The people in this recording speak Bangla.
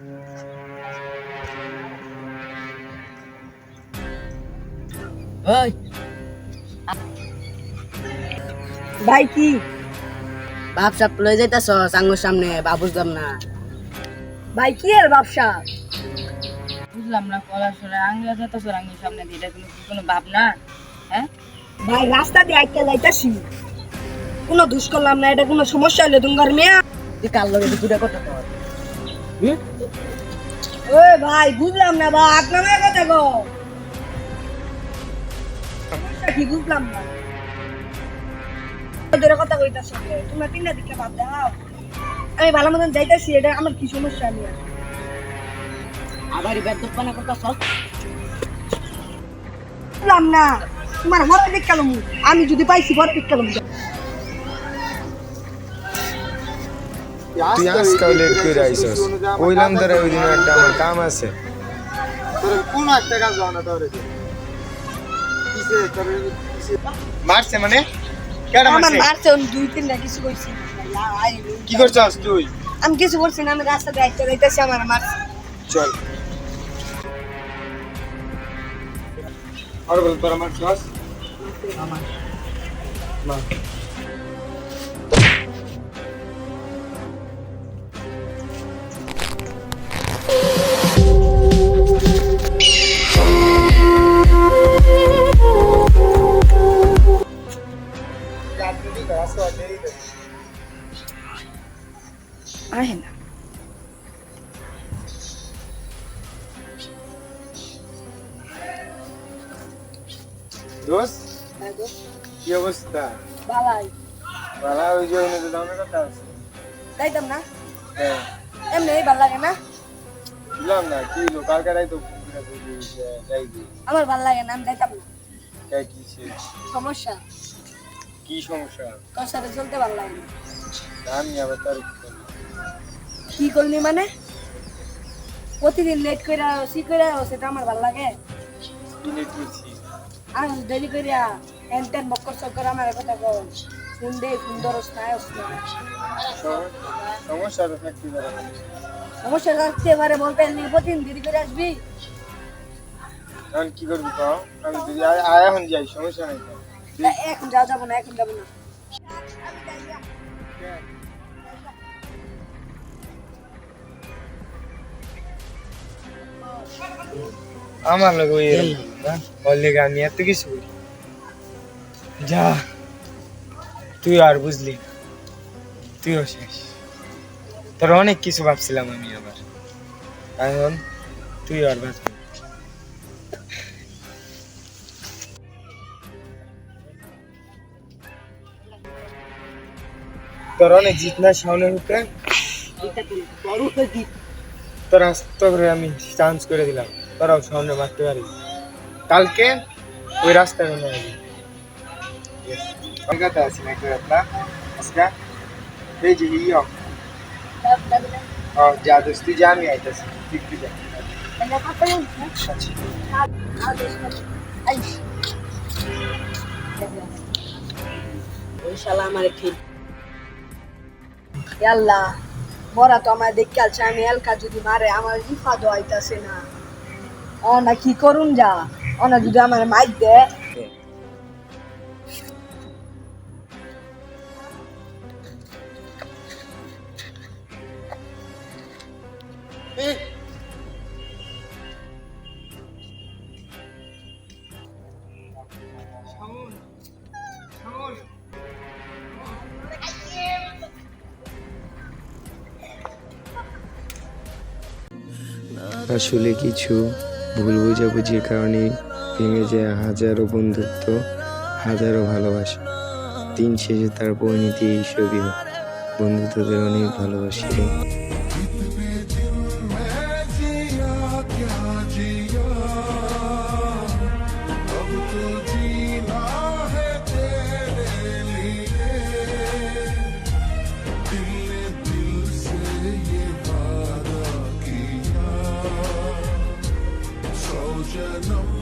ওই ভাই কি ব্যবসা লয়ে যাইতাছ সাঙ্গুর সামনে বা বুঝলাম না। ভাই কি এর ব্যবসা? বুঝলাম না, পড়াশোনা আঙ্গুল যাইতাছ আঙ্গুর সামনে দিয়ে, এটা কোনো ভাব না? হ্যাঁ ভাই রাস্তা দিয়ে আইতে যাইতাছি, কোনো দোষ করলাম না, এটা কোনো সমস্যা হইলে তোমার মেয়া। তুই কার লগে দুটা কথা কর। ওই ভাই বুঝলাম না ভাই, আপনার মেয়ে কথা গো কি বুঝলাম না। ওদের কথা কইতাছ, তোমরা তিনটা দিকে ভাব দাও, আমি ভালো মতন যাইতাছি, এটা আমার কি সমস্যা নিয়ে? আবারই বেদপানা করতাছ। বুঝলাম না, তোমার বড় দিক কেন? আমি যদি পাইছি বড় দিক কেন? তুই আজকাল লেট করে আইসস, কইলাম তোরা ওই দিন একটা আমার কাম আছে। তোর কোন একটা কাজ জানা না তোরে কিসে তোর মারছে মানে কেডা আমার মারছে মারছে দুই তিনটা কিছু কইছি। কি করছস তুই আমি কিছু করছি না, আমি রাস্তা দিয়ে আইতে যাইতাছি, আমার মারছে। চল আর বল তোর মারছস আমার মা আহে না দোস্ত কি অবস্থা বালাই ভালো ওই যে ওই দামের কথা আছে যাইতাম না, হ্যাঁ এমনি ভাল লাগে না, বুঝলাম না কি লোক কালকাটাই তো যাই দি আমার ভাল লাগে না, আমি যাইতাম না। তাই কি সমস্যা কি সমস্যা তোর সাথে চলতে ভাল লাগে না। আমি আবার তার কি করলি মানে? প্রতিদিন লেট করে করে সেটা আমার ভাল লাগে। কিনে তুলছি আর দেরি করে এনটেন বক্কর চক্কর আমার কথা কর, ফোন দে, ফোন ধরস না, সমস্যা তো থাকতে পারে সমস্যা থাকতে পারে বলতে প্রতিদিন দেরি করে আসবি। এখন কি করবি কও আমি যদি আয় এখন যাই সমস্যা নাই তো এখন যাওয়া যাবো না, এখন যাবো না। আমার লোক ওই বললে আমি এত কিছু করি যা তুই আর বুঝলি না, তুইও শেষ। তোর অনেক কিছু ভাবছিলাম আমি আবার, এখন তুই আর ভাববি তোর অনেক জিতনা সামনে হুকে তোর আস্তে করে আমি চান্স করে দিলাম, তোরাও সামনে মারতে পারি। কালকে ওই রাস্তায় মনে হয় কলকাতা আছি না একটা আজকে এই যে ইয়ং যা দোস্ত তুই যা আমি আইতাছি তুই যা ওই শালা আমার ঠিক আল্লাহ মরা তো আমার দেখতে আছে, আমি এলকা যদি মারে আমার ইফা দোয়াইতাছে না, না কি করুন যা, না যদি আমার মাইক দে। আসলে কিছু ভুল বোঝাবুঝির কারণে ভেঙে যায় হাজারো বন্ধুত্ব, হাজারো ভালোবাসা। দিন শেষে তার পরিণতি এইসবই হয়। বন্ধুত্বদের অনেক ভালোবাসি রে। जन्म